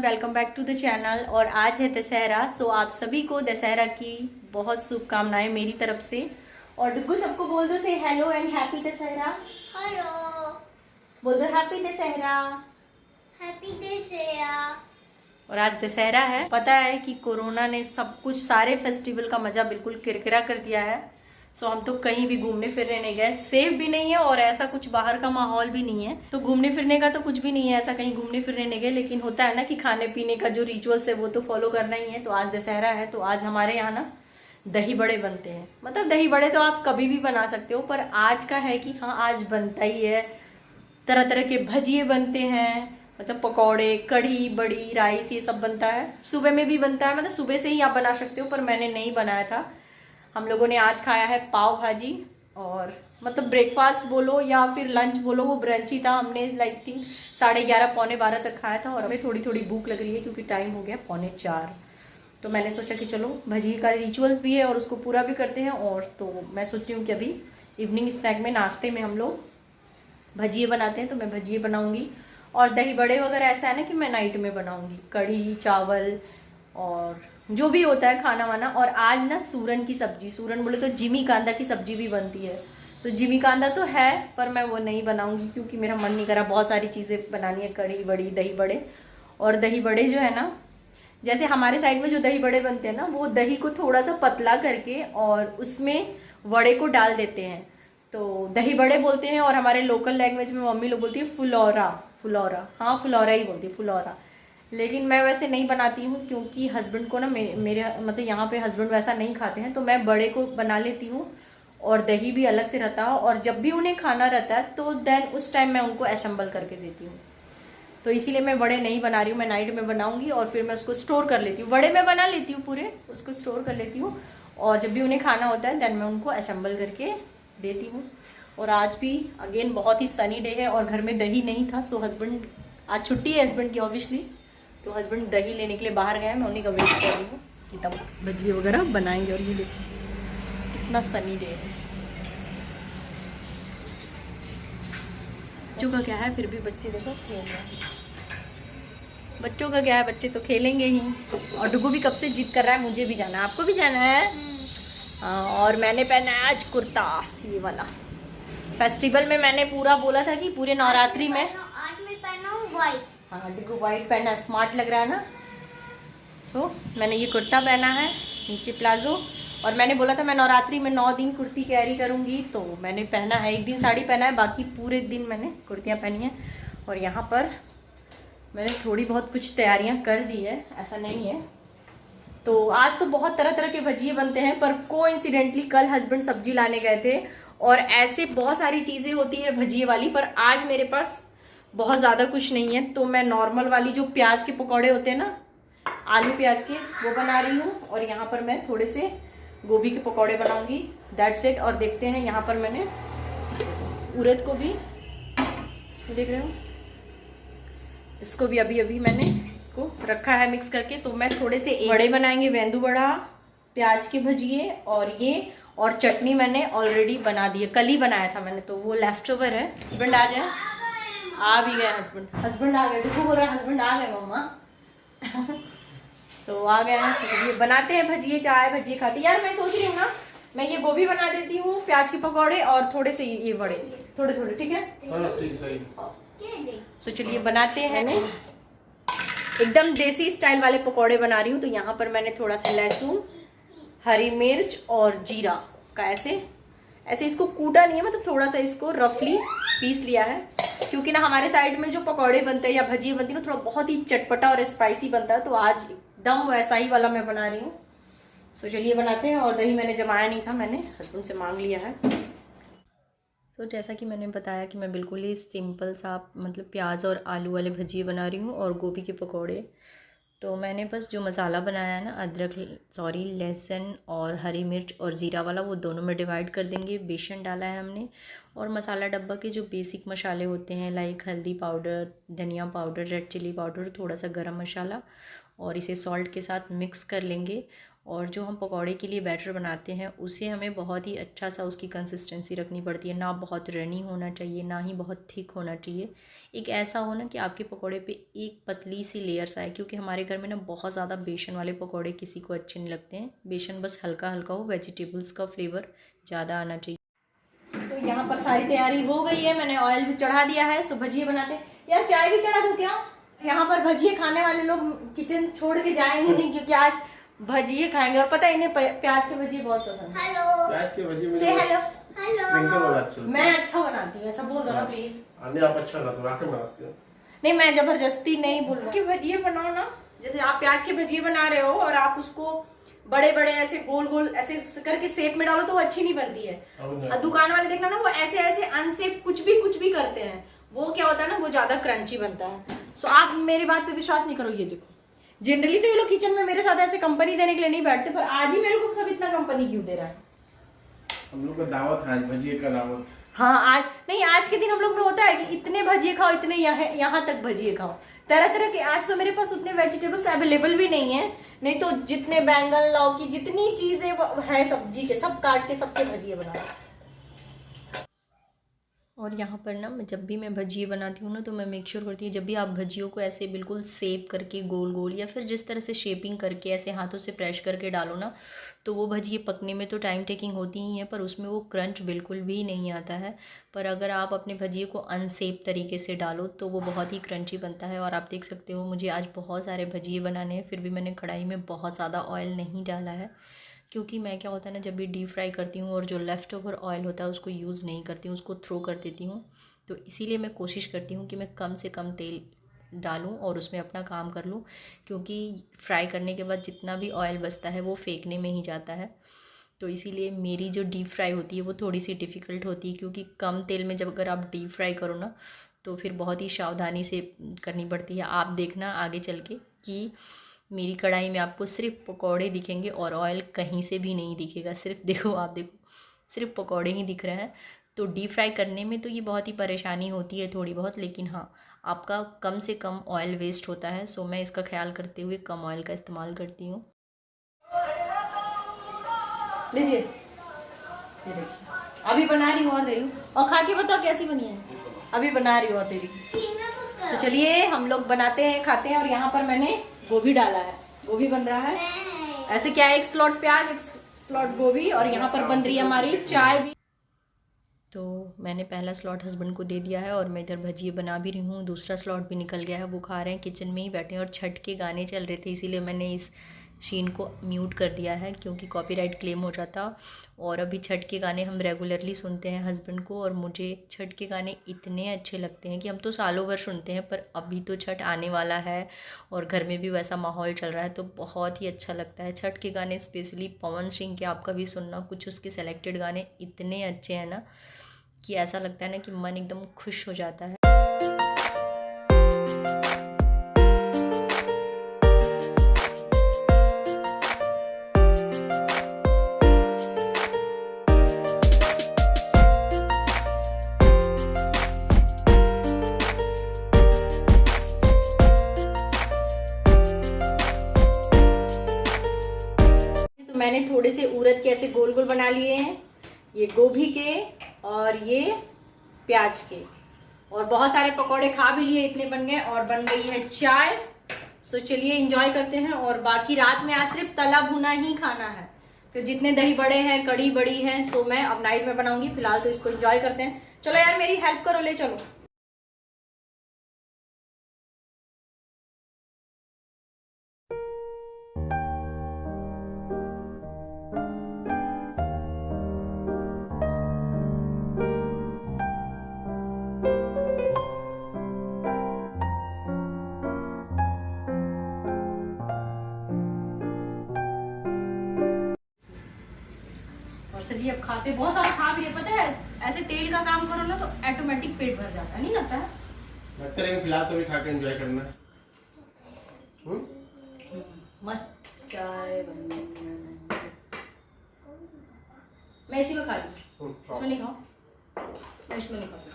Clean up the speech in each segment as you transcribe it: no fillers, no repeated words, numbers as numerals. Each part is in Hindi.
Welcome back to the channel. और आज है दशहरा, सो आप सभी को दशहरा की बहुत शुभकामनाएं मेरी तरफ से। और डुग्गू सबको बोल दो से hello and happy Dussehra. Hello, बोल दो हैप्पी दशहरा। हैप्पी दशहरा। और आज दशहरा है। पता है कि कोरोना ने सब कुछ सारे फेस्टिवल का मजा बिल्कुल किरकिरा कर दिया है। सो हम तो कहीं भी घूमने फिरने नहीं गए, सेफ भी नहीं है और ऐसा कुछ बाहर का माहौल भी नहीं है, तो घूमने फिरने का तो कुछ भी नहीं है, ऐसा कहीं घूमने फिरने नहीं गए। लेकिन होता है ना कि खाने पीने का जो रिचुअल्स है वो तो फॉलो करना ही है। तो आज दशहरा है तो आज हमारे यहाँ ना दही बड़े बनते हैं। मतलब दही बड़े तो आप कभी भी बना सकते हो, पर आज का है कि हाँ आज बनता ही है। तरह तरह के भजिए बनते हैं, मतलब पकौड़े, कढ़ी, बड़ी, राइस, ये सब बनता है। सुबह में भी बनता है, मतलब सुबह से ही आप बना सकते हो, पर मैंने नहीं बनाया था। हम लोगों ने आज खाया है पाव भाजी, और मतलब ब्रेकफास्ट बोलो या फिर लंच बोलो, वो ब्रंच ही था। हमने लाइक थिंक 11:30 पौने 12 तक खाया था। और हमें थोड़ी थोड़ी भूख लग रही है क्योंकि टाइम हो गया 3:45। तो मैंने सोचा कि चलो भजी का रिचुअल्स भी है और उसको पूरा भी करते हैं। और तो मैं सोच रही हूँ कि अभी इवनिंग स्नैक में, नाश्ते में हम लोग भजिए बनाते हैं, तो मैं भजिए बनाऊंगी। और दही बड़े वगैरह ऐसा है ना कि मैं नाइट में बनाऊंगी, कढ़ी चावल और जो भी होता है खाना वाना। और आज ना सूरन की सब्जी, सूरन बोले तो जिमी कांदा की सब्जी भी बनती है। तो जिमी कांदा तो है पर मैं वो नहीं बनाऊंगी क्योंकि मेरा मन नहीं करा। बहुत सारी चीज़ें बनानी है, कढ़ी बड़ी, दही बड़े। और दही बड़े जो है ना, जैसे हमारे साइड में जो दही बड़े बनते हैं ना, वो दही को थोड़ा सा पतला करके और उसमें वड़े को डाल देते हैं, तो दही बड़े बोलते हैं। और हमारे लोकल लैंग्वेज में मम्मी लोग बोलती है फुलौरा। फुलौरा, हाँ फुलौरा ही बोलती है, फुलौरा। लेकिन मैं वैसे नहीं बनाती हूँ क्योंकि हस्बैंड को ना मेरे मतलब यहाँ पे हस्बैंड वैसा नहीं खाते हैं, तो मैं बड़े को बना लेती हूँ और दही भी अलग से रहता है। और जब भी उन्हें खाना रहता है तो देन उस टाइम मैं उनको असेंबल करके देती हूँ। तो इसीलिए मैं बड़े नहीं बना रही हूँ, मैं नाइट में बनाऊंगी और फिर मैं उसको स्टोर कर लेती हूँ। बड़े मैं बना लेती हूँ पूरे, उसको स्टोर कर लेती हूँ और जब भी उन्हें खाना होता है देन मैं उनको असेंबल करके देती हूँ। और आज भी अगेन बहुत ही सनी डे है और घर में दही नहीं था। सो हस्बैंड, आज छुट्टी है हस्बैंड की ऑब्वियसली, तो हस्बैंड दही लेने के लिए बाहर गए हैं। मैं उन्हीं का वेट कर रही हूँ कि तब भजिए वगैरह बनाएंगे। और ये देखो कितना सनी डे है। बच्चों का क्या है, फिर भी बच्चे देखो खेल रहे हैं। बच्चों का क्या है, बच्चे तो खेलेंगे ही। और डुगू भी कब से जिद कर रहा है मुझे भी जाना है, आपको भी जाना है। हाँ, और मैंने पहना है आज कुर्ता, ये वाला। फेस्टिवल में मैंने पूरा बोला था कि पूरे नवरात्रि में आज मैं पहना हूँ व्हाइट। हाँ डुगू व्हाइट पहना, स्मार्ट लग रहा है ना। सो मैंने ये कुर्ता पहना है, नीचे प्लाजो। और मैंने बोला था मैं नवरात्रि में 9 दिन कुर्ती कैरी करूँगी, तो मैंने पहना है। एक दिन साड़ी पहना है, बाकी पूरे दिन मैंने कुर्तियाँ पहनी हैं। और यहाँ पर मैंने थोड़ी बहुत कुछ तैयारियाँ कर दी है, ऐसा नहीं है। तो आज तो बहुत तरह तरह के भजिए बनते हैं, पर कोइंसिडेंटली कल हस्बैंड सब्जी लाने गए थे और ऐसे बहुत सारी चीज़ें होती है भजिए वाली, पर आज मेरे पास बहुत ज़्यादा कुछ नहीं है। तो मैं नॉर्मल वाली जो प्याज के पकौड़े होते हैं ना, आलू प्याज के, वो बना रही हूँ। और यहाँ पर मैं थोड़े से गोभी के पकौड़े बनाऊंगी, दैट्स इट। और देखते हैं, यहाँ पर मैंने उड़द को भी, देख रहे हो, इसको भी अभी अभी मैंने इसको रखा है मिक्स करके। तो मैं थोड़े से बड़े बनाएंगे, मेंदू बड़ा, प्याज के भजिए और ये। और चटनी मैंने ऑलरेडी बना दी है, कल ही बनाया था मैंने, तो वो लेफ्ट ओवर है। हस्बैंड आ जाए, आ भी गए हस्बैंड, हस्बैंड आ गए। देखो बोल रहा है हस्बैंड आ गए मम्मा। सो आ गए हैं। तो बनाते हैं भजिए, चाय भजिए खाते यार। मैं सोच रही हूँ ना, मैं ये गोभी बना देती हूँ, प्याज के पकौड़े और थोड़े से ये बड़े, थोड़े थोड़े, ठीक है। सो चलिए बनाते हैं। एकदम देसी स्टाइल वाले पकौड़े बना रही हूँ। तो यहाँ पर मैंने थोड़ा सा लहसुन, हरी मिर्च और जीरा का ऐसे ऐसे इसको कूटा नहीं है, मतलब थोड़ा सा इसको रफली पीस लिया है। क्योंकि ना हमारे साइड में जो पकौड़े बनते हैं या भजिए बनती है ना, थोड़ा बहुत ही चटपटा और स्पाइसी बनता है, तो आज एकदम वैसा ही वाला मैं बना रही हूँ। सो चलिए बनाते हैं। और दही मैंने जमाया नहीं था, मैंने हस्बैंड से मांग लिया है। सो जैसा कि मैंने बताया कि मैं बिल्कुल ही सिंपल सा मतलब प्याज और आलू वाले भजिए बना रही हूँ और गोभी के पकौड़े। तो मैंने बस जो मसाला बनाया है ना, अदरक लहसुन और हरी मिर्च और ज़ीरा वाला, वो दोनों में डिवाइड कर देंगे। बेसन डाला है हमने और मसाला डब्बा के जो बेसिक मसाले होते हैं लाइक हल्दी पाउडर, धनिया पाउडर, रेड चिली पाउडर, थोड़ा सा गरम मसाला, और इसे सॉल्ट के साथ मिक्स कर लेंगे। और जो हम पकौड़े के लिए बैटर बनाते हैं उसे हमें बहुत ही अच्छा सा उसकी कंसिस्टेंसी रखनी पड़ती है। ना बहुत रनी होना चाहिए, ना ही बहुत थिक होना चाहिए। एक ऐसा हो ना कि आपके पकौड़े पे एक पतली सी लेयर्स आए, क्योंकि हमारे घर में ना बहुत ज़्यादा बेसन वाले पकौड़े किसी को अच्छे नहीं लगते हैं। बेसन बस हल्का हल्का हो, वेजिटेबल्स का फ्लेवर ज़्यादा आना चाहिए। तो यहाँ पर सारी तैयारी हो गई है, मैंने ऑयल भी चढ़ा दिया है। सो भजिए बनाते हैं। यार चाय भी चढ़ा दूँ क्या? यहाँ पर भजिए खाने वाले लोग किचन छोड़ के जाएंगे नहीं, क्योंकि आज भजिए खाएंगे। और पता है इन्हें प्याज के भजिए बहुत पसंद है। हेलो, प्याज की भजी से हेलो। हेलो। मैं अच्छा बनाती हूँ, ऐसा बोल दो ना प्लीज। नहीं, आप अच्छा बनाते हो, वाकई बनाते हो। नहीं, मैं जबरदस्ती नहीं बोल रही। भजिए बनाओ ना, जैसे आप प्याज के भजिए बना रहे हो और आप उसको बड़े बड़े ऐसे गोल गोल ऐसे करके शेप में डालो तो वो अच्छी नहीं बनती है। दुकान वाले देखना ना, वो ऐसे ऐसे अनशेप कुछ भी करते हैं, वो क्या होता है ना, वो ज्यादा क्रंची बनता है। सो आप मेरी बात पे विश्वास नहीं करो। ये देखो, जनरली तो ये लोग किचन में मेरे साथ ऐसे कंपनी देने के लिए नहीं बैठते, पर आज ही मेरे को सब इतना कंपनी क्यों दे रहा है? हम लोग का दावत है आज, भजिए का दावत। हाँ, आज नहीं, आज के दिन हम लोग में होता है कि इतने भजिए खाओ, इतने यहाँ तक भजिए खाओ, तरह तरह के। आज तो मेरे पास उतने वेजिटेबल्स अवेलेबल भी नहीं है, नहीं तो जितने बैंगन लौकी जितनी चीजें है सब्जी के सब काट के सबसे भजिए बना। और यहाँ पर ना मैं जब भी मैं भजिए बनाती हूँ ना, तो मैं मेक श्योर करती हूँ जब भी आप भजियों को ऐसे बिल्कुल सेप करके गोल गोल या फिर जिस तरह से शेपिंग करके ऐसे हाथों से प्रेस करके डालो ना, तो वो भजिए पकने में तो टाइम टेकिंग होती ही है, पर उसमें वो क्रंच बिल्कुल भी नहीं आता है। पर अगर आप अपने भजिए को अनसेप तरीके से डालो तो वो बहुत ही क्रंची बनता है। और आप देख सकते हो मुझे आज बहुत सारे भजिए बनाने हैं, फिर भी मैंने कढ़ाई में बहुत ज़्यादा ऑयल नहीं डाला है, क्योंकि मैं क्या होता है ना, जब भी डीप फ्राई करती हूँ और जो लेफ़्ट ओवर ऑयल होता है उसको यूज़ नहीं करती हूँ, उसको थ्रो कर देती हूँ। तो इसीलिए मैं कोशिश करती हूँ कि मैं कम से कम तेल डालूँ और उसमें अपना काम कर लूँ, क्योंकि फ्राई करने के बाद जितना भी ऑयल बचता है वो फेंकने में ही जाता है। तो इसीलिए मेरी जो डीप फ्राई होती है वो थोड़ी सी डिफ़िकल्ट होती है, क्योंकि कम तेल में जब अगर आप डीप फ्राई करो ना, तो फिर बहुत ही सावधानी से करनी पड़ती है। आप देखना आगे चल के कि मेरी कढ़ाई में आपको सिर्फ पकौड़े दिखेंगे और ऑयल कहीं से भी नहीं दिखेगा। सिर्फ देखो, आप देखो, सिर्फ पकौड़े ही दिख रहे हैं। तो डीप फ्राई करने में तो ये बहुत ही परेशानी होती है थोड़ी बहुत, लेकिन हाँ, आपका कम से कम ऑयल वेस्ट होता है। सो मैं इसका ख्याल करते हुए कम ऑयल का इस्तेमाल करती हूँ। लीजिए, ये देखिए, अभी बना रही हूँ और दे रही हूँ, और खा के बताओ कैसी बनी है। अभी बना रही हूँ और दे रही हूँ। तो चलिए हम लोग बनाते हैं, खाते हैं। और यहाँ पर मैंने गोभी डाला है, गोभी बन रहा है ऐसे, क्या है, एक स्लॉट प्याज, एक स्लॉट गोभी, और यहाँ पर बन रही है हमारी चाय भी। तो मैंने पहला स्लॉट हस्बैंड को दे दिया है और मैं इधर भजिए बना भी रही हूँ। दूसरा स्लॉट भी निकल गया है, वो खा रहे हैं, किचन में ही बैठे हैं। और छठ के गाने चल रहे थे, इसीलिए मैंने इस शीन को म्यूट कर दिया है, क्योंकि कॉपीराइट क्लेम हो जाता। और अभी छठ के गाने हम रेगुलरली सुनते हैं हस्बैंड को, और मुझे छठ के गाने इतने अच्छे लगते हैं कि हम तो सालों भर सुनते हैं, पर अभी तो छठ आने वाला है और घर में भी वैसा माहौल चल रहा है, तो बहुत ही अच्छा लगता है छठ के गाने। स्पेशली पवन सिंह के आप कभी सुनना, कुछ उसके सेलेक्टेड गाने इतने अच्छे हैं ना कि ऐसा लगता है ना कि मन एकदम खुश हो जाता है। तो मैंने थोड़े से उड़द के ऐसे गोल गोल बना लिए हैं, ये गोभी के और ये प्याज के, और बहुत सारे पकौड़े खा भी लिए, इतने बन गए। और बन गई है चाय। सो चलिए एंजॉय करते हैं। और बाकी रात में आज सिर्फ तला भुना ही खाना है, फिर जितने दही बड़े हैं, कड़ी बड़ी हैं, सो मैं अब नाइट में बनाऊंगी। फिलहाल तो इसको एंजॉय करते हैं। चलो यार मेरी हेल्प करो, ले चलो। और सभी अब खाते, बहुत सारा खा भी है, पता है ऐसे तेल का काम करो ना तो ऑटोमेटिक पेट भर जाता है, नहीं लगता है? लगता है फिलहाल तो भी खा के एंजॉय करना है। मस्त चाय बन रही है। मैं इसी में खा लूँ, इसमें नहीं खाऊं, मैं इसमें नहीं खाऊं।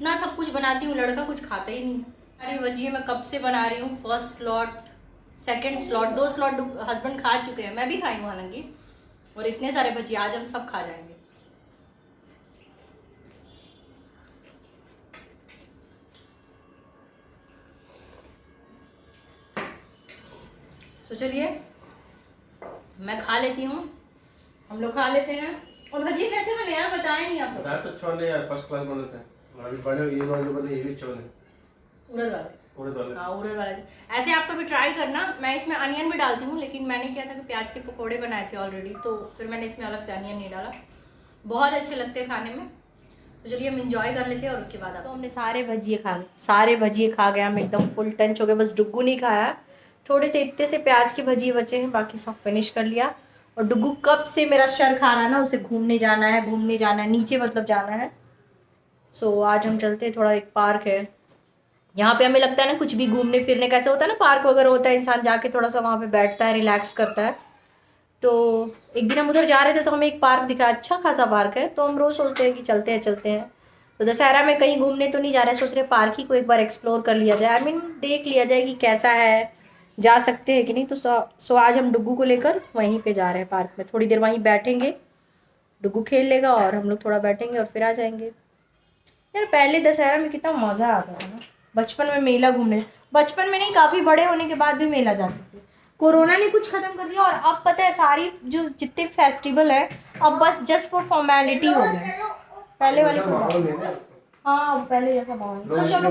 इतना सब कुछ बनाती हूँ, लड़का कुछ खाता ही नहीं। अरे भजिए मैं कब से बना रही हूँ, first slot, second slot, 2 slot husband खा चुके हैं, मैं भी खाई हूँ हालांकि। और इतने सारे भजिए आज हम सब खा जाएंगे। तो चलिए मैं खा लेती हूँ, हम लोग खा लेते हैं। और भजिए कैसे बने यार, बताए नहीं आप लोग। बताया तो अच्छा बने यार, फर्स्ट क्लास बने थे। और अभी बने ये वाले बने, ये भी अच्छे बने। उड़द वाले, उड़द वाले। हाँ उड़द वाले। ऐसे आप कभी ट्राई करना। मैं इसमें अनियन भी डालती हूँ, लेकिन मैंने क्या था कि प्याज के पकोड़े बनाए थे ऑलरेडी, तो फिर मैंने इसमें अलग से अनियन नहीं डाला। बहुत अच्छे लगते हैं खाने में। तो चलिए हम इंजॉय कर लेते हैं और उसके बाद हमने सारे भजिए खा गए, सारे भजिए खा गए हम, एकदम फुल टंच हो गए। बस डुग्गू नहीं खाया, थोड़े से इतने से प्याज के भजिए बचे हैं, बाकी सब फिनिश कर लिया। और डुग्गू कब से मेरा सर खा रहा है ना, उसे घूमने जाना है, घूमने जाना है, नीचे मतलब जाना है। सो आज हम चलते हैं, थोड़ा एक पार्क है यहाँ पे। हमें लगता है ना कुछ भी घूमने फिरने कैसे होता है ना, पार्क वगैरह होता है, इंसान जाके थोड़ा सा वहाँ पे बैठता है, रिलैक्स करता है। तो एक दिन हम उधर जा रहे थे तो हमें एक पार्क दिखा, अच्छा खासा पार्क है। तो हम रोज़ सोचते हैं कि चलते हैं चलते हैं। तो दशहरा में कहीं घूमने तो नहीं जा रहे, सोच रहे पार्क ही को एक बार एक्सप्लोर कर लिया जाए, आई मीन देख लिया जाए कि कैसा है, जा सकते हैं कि नहीं। तो सो आज हम डुग्गू को लेकर वहीं पे जा रहे हैं पार्क में, थोड़ी देर वहीं बैठेंगे, डुग्गू खेल लेगा और हम लोग थोड़ा बैठेंगे और फिर आ जाएंगे। यार पहले दशहरा में कितना मज़ा आता था ना, बचपन में मेला घूमने, बचपन में नहीं काफ़ी बड़े होने के बाद भी मेला जाते थे। कोरोना ने कुछ ख़त्म कर दिया और अब पता है सारी जो जितने फेस्टिवल है अब बस जस्ट फॉर फॉर्मेलिटी हो गए, पहले वाले हाँ पहले जैसा माहौल। सो चलो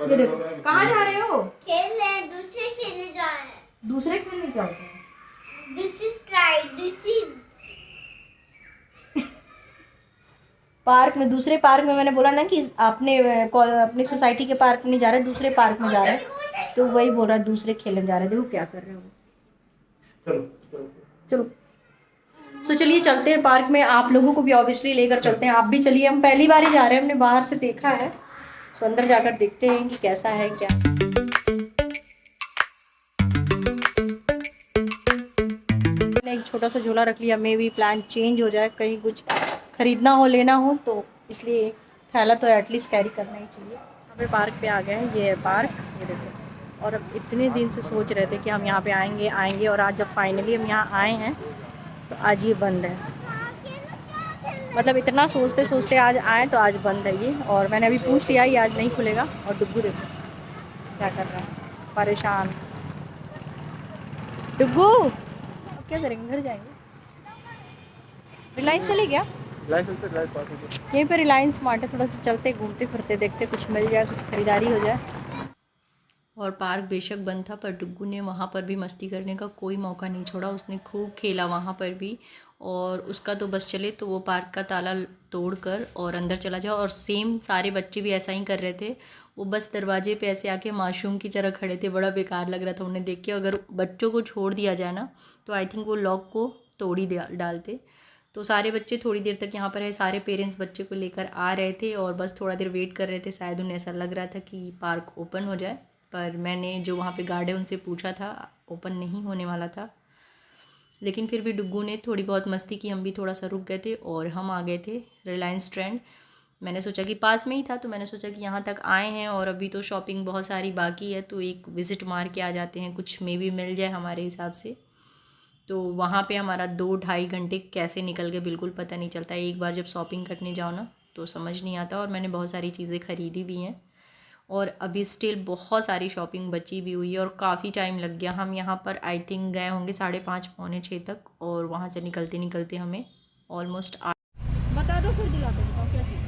ये देखो कहाँ जा रहे हो, खेलने, दूसरे खेलने जा रहे हैं। दूसरे खेलने क्या होता है, दूसरी स्लाइड, दूसरी पार्क में, दूसरे पार्क में। मैंने बोला ना कि अपने सोसाइटी के पार्क में नहीं जा रहे, दूसरे पार्क में जा रहे हैं, तो वही बोल रहा है दूसरे खेलने जा रहे हैं। देखो क्या कर रहे हो, चलो सो चलिए चलते हैं पार्क में, आप लोगों को भी ऑब्वियसली लेकर चलते हैं, आप भी चलिए। हम पहली बार ही जा रहे हैं, हमने बाहर से देखा है, सो अंदर जाकर देखते हैं कि कैसा है क्या। मैंने एक छोटा सा झोला रख लिया, मे भी प्लान चेंज हो जाए, कहीं कुछ खरीदना हो लेना हो, तो इसलिए थैला तो एटलीस्ट कैरी करना ही चाहिए। यहाँ पे पार्क पे आ गए हैं, ये है पार्क, ये देखो। और अब इतने दिन से सोच रहे थे कि हम यहाँ पे आएंगे और आज जब फाइनली हम यहाँ आए हैं तो आज ये बंद है। मतलब इतना सोचते सोचते आज आए तो आज बंद है ये। और मैंने अभी पूछ लिया, ये आज नहीं खुलेगा। और डुग्गू देखो क्या कर रहा है, परेशान। डुग्गू अब क्या करेंगे, घर जाएंगे, रिलायंस चले गया, यहीं पर रिलायंस स्मार्ट है, थोड़ा सा चलते घूमते फिरते देखते कुछ मिल जाए, कुछ खरीदारी हो जाए। और पार्क बेशक बंद था पर डुग्गू ने वहाँ पर भी मस्ती करने का कोई मौका नहीं छोड़ा, उसने खूब खेला वहाँ पर भी। और उसका तो बस चले तो वो पार्क का ताला तोड़कर और अंदर चला जाए। और सेम सारे बच्चे भी ऐसा ही कर रहे थे, वो बस दरवाजे पे ऐसे आके मासूम की तरह खड़े थे, बड़ा बेकार लग रहा था उन्हें देख के। अगर बच्चों को छोड़ दिया जाए ना तो आई थिंक वो लॉक को तोड़ ही डालते। तो सारे बच्चे थोड़ी देर तक यहाँ पर है, सारे पेरेंट्स बच्चे को लेकर आ रहे थे और बस थोड़ा देर वेट कर रहे थे, शायद उन्हें ऐसा लग रहा था कि पार्क ओपन हो जाए। पर मैंने जो वहाँ पे गार्ड है उनसे पूछा था, ओपन नहीं होने वाला था। लेकिन फिर भी डुग्गू ने थोड़ी बहुत मस्ती की, हम भी थोड़ा सा रुक गए थे और हम आ गए थे रिलायंस ट्रेंड। मैंने सोचा कि पास में ही था तो मैंने सोचा कि यहाँ तक आए हैं और अभी तो शॉपिंग बहुत सारी बाकी है, तो एक विज़िट मार के आ जाते हैं, कुछ मे भी मिल जाए हमारे हिसाब से। तो वहाँ पे हमारा 2-2.5 घंटे कैसे निकल गए बिल्कुल पता नहीं चलता। एक बार जब शॉपिंग करने जाओ ना तो समझ नहीं आता। और मैंने बहुत सारी चीज़ें ख़रीदी भी हैं और अभी स्टिल बहुत सारी शॉपिंग बची भी हुई है और काफ़ी टाइम लग गया। हम यहाँ पर आई थिंक गए होंगे 5:30 पौने 6 तक और वहाँ से निकलते निकलते हमें ऑलमोस्ट 8। बता दो फिर दिला दो, बताओ क्या चाहिए।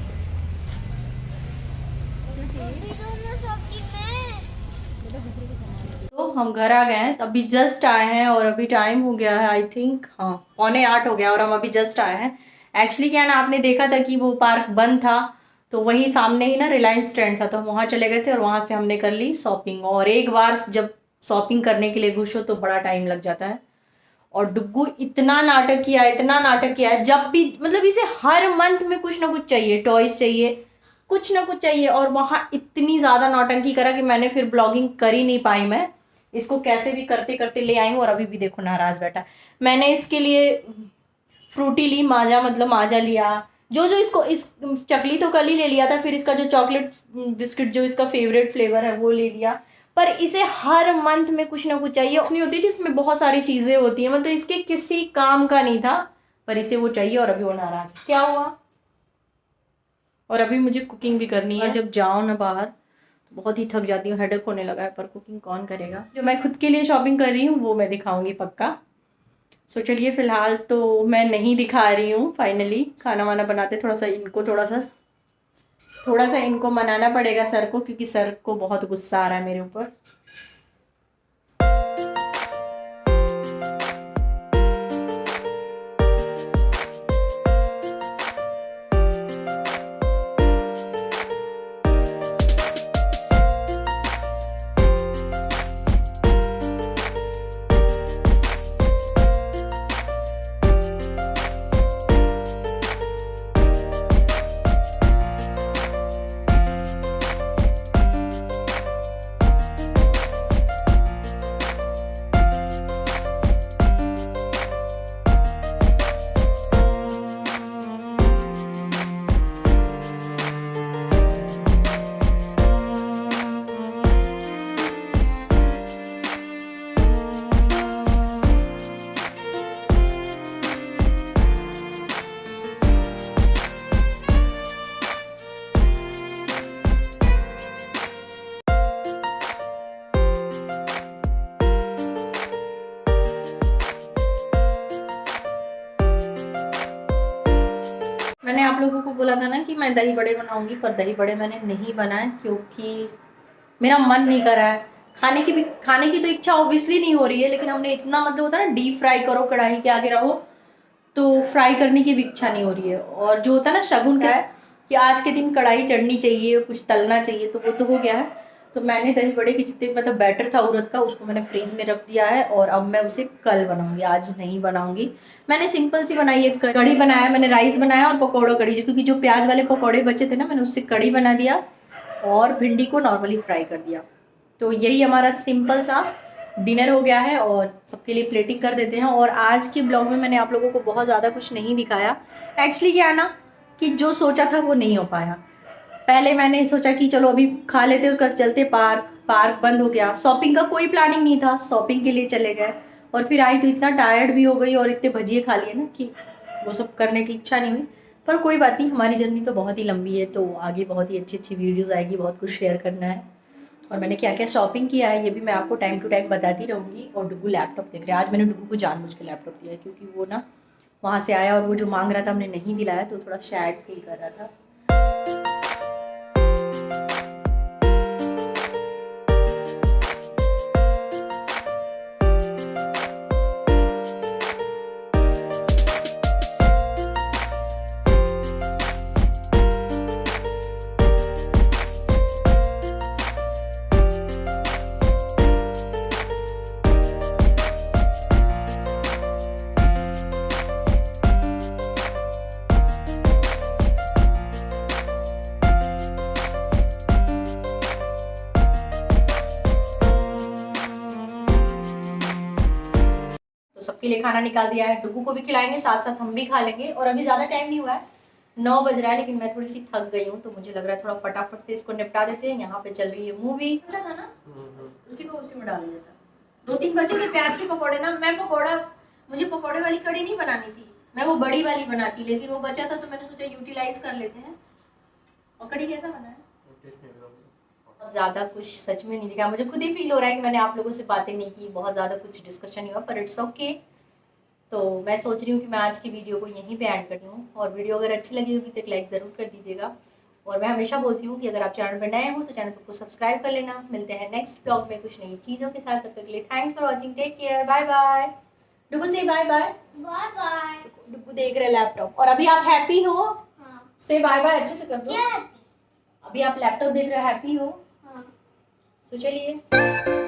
तो हम घर आ गए हैं, अभी जस्ट आए हैं और अभी टाइम हो गया है आई थिंक, हाँ 7:45 हो गया और हम अभी जस्ट आए हैं। एक्चुअली क्या है ना, आपने देखा था कि वो पार्क बंद था तो वहीं सामने ही ना रिलायंस ट्रेंड था, तो हम वहाँ चले गए थे और वहाँ से हमने कर ली शॉपिंग। और एक बार जब शॉपिंग करने के लिए घुसो तो बड़ा टाइम लग जाता है। और डुग्गू इतना नाटक किया, इतना नाटक किया है, जब भी मतलब इसे हर मंथ में कुछ ना कुछ चाहिए, टॉयज चाहिए, कुछ ना कुछ चाहिए। और वहाँ इतनी ज़्यादा नौटंकी करा कि मैंने फिर ब्लॉगिंग कर ही नहीं पाई। मैं इसको कैसे भी करते करते ले आई हूँ और अभी भी देखो नाराज़ बैठा। मैंने इसके लिए फ्रूटी ली, माजा मतलब माजा लिया, जो जो इसको इस चकली तो कल ही ले लिया था, फिर इसका जो चॉकलेट बिस्किट जो इसका फेवरेट फ्लेवर है वो ले लिया, पर इसे हर मंथ में कुछ ना कुछ चाहिए। नहीं होती जिसमें बहुत सारी चीज़ें होती हैं, मतलब इसके किसी काम का नहीं था, पर इसे वो चाहिए और अभी वो नाराज है। क्या हुआ? और अभी मुझे कुकिंग भी करनी है। जब जाओ ना बाहर तो बहुत ही थक जाती हूँ, हेडेक होने लगा है, पर कुकिंग कौन करेगा। जो मैं खुद के लिए शॉपिंग कर रही हूँ वो मैं दिखाऊंगी पक्का। सो चलिए, फिलहाल तो मैं नहीं दिखा रही हूँ। फाइनली खाना वाना बनाते, थोड़ा सा इनको मनाना पड़ेगा सर को, क्योंकि सर को बहुत गुस्सा आ रहा है मेरे ऊपर। मैंने आप लोगों को बोला था ना कि मैं दही बड़े बनाऊंगी, पर दही बड़े मैंने नहीं बनाए क्योंकि मेरा मन नहीं कर रहा है। खाने की तो इच्छा ऑब्वियसली नहीं हो रही है, लेकिन हमने इतना, मतलब होता है ना डीप फ्राई करो, कढ़ाई के आगे रहो, तो फ्राई करने की भी इच्छा नहीं हो रही है। और जो होता है ना शगुन का है कि आज के दिन कढ़ाई चढ़नी चाहिए, कुछ तलना चाहिए, तो वो तो हो गया है। तो मैंने दही बड़े की जितने मतलब बैटर था उड़द का, उसको मैंने फ्रीज में रख दिया है और अब मैं उसे कल बनाऊंगी, आज नहीं बनाऊंगी। मैंने सिंपल सी बनाई है, कढ़ी बनाया, मैंने राइस बनाया और पकौड़ा कढ़ी, क्योंकि जो प्याज वाले पकौड़े बचे थे ना, मैंने उससे कढ़ी बना दिया और भिंडी को नॉर्मली फ्राई कर दिया। तो यही हमारा सिंपल सा डिनर हो गया है और सबके लिए प्लेटिंग कर देते हैं। और आज के ब्लॉग में मैंने आप लोगों को बहुत ज़्यादा कुछ नहीं दिखाया। एक्चुअली क्या है ना कि जो सोचा था वो नहीं हो पाया। पहले मैंने सोचा कि चलो अभी खा लेते, उसका चलते पार्क बंद हो गया। शॉपिंग का कोई प्लानिंग नहीं था, शॉपिंग के लिए चले गए और फिर आई तो इतना टायर्ड भी हो गई और इतने भजिए खा लिए ना कि वो सब करने की इच्छा नहीं हुई। पर कोई बात नहीं, हमारी जर्नी तो बहुत ही लंबी है, तो आगे बहुत ही अच्छी अच्छी वीडियोज़ आएगी, बहुत कुछ शेयर करना है। और मैंने क्या क्या शॉपिंग किया है ये भी मैं आपको टाइम टू टाइम बताती रहूँगी। और डुगू लैपटॉप देख रहे हैं। आज मैंने डुगू को जानबूझ के लैपटॉप दिया है, क्योंकि वो ना वहाँ से आया और वो जो मांग रहा था हमने नहीं दिलाया, तो थोड़ा सैड फील कर रहा था। सबके लिए खाना निकाल दिया है, डुगू को भी खिलाएंगे, साथ साथ हम भी खा लेंगे। और अभी ज़्यादा टाइम नहीं हुआ है, 9 बज रहा है, लेकिन मैं थोड़ी सी थक गई हूँ, तो मुझे लग रहा है थोड़ा फटाफट से इसको निपटा देते हैं। यहाँ पे चल रही है मूवी। अच्छा था ना, उसी को उसी में डाल दिया था। 2-3 बचे थे प्याज के पकौड़े ना। मुझे पकौड़े वाली कड़ी नहीं बनानी थी, मैं वो बड़ी वाली बनाती, लेकिन वो बचा था तो मैंने सोचा यूटिलाइज कर लेते हैं। और कड़ी कैसा बना है? ज़्यादा कुछ सच में नहीं दिखा। मुझे खुद ही फील हो रहा है कि मैंने आप लोगों से बातें नहीं की, बहुत ज़्यादा कुछ डिस्कशन नहीं हुआ, पर इट्स ओके। तो मैं सोच रही हूँ कि मैं आज की वीडियो को यहीं पे एंड करती हूँ। और वीडियो अगर अच्छी लगी होगी तो एक लाइक ज़रूर कर दीजिएगा। और मैं हमेशा बोलती हूँ कि अगर आप चैनल पर नए हो तो चैनल को सब्सक्राइब कर लेना। मिलते हैं नेक्स्ट ब्लॉग में कुछ नई चीज़ों के साथ। तब तक के लिए thanks for watching, take care, bye bye. Dugu से bye bye. Bye bye. Dugu देख रहे लैपटॉप। और अभी आप हैप्पी हो? हाँ। से बाय बाय अच्छे से कर दो। क्या? अभी आप लैपटॉप देख रहे हो, हैप्पी हो? हाँ। तो चलिए।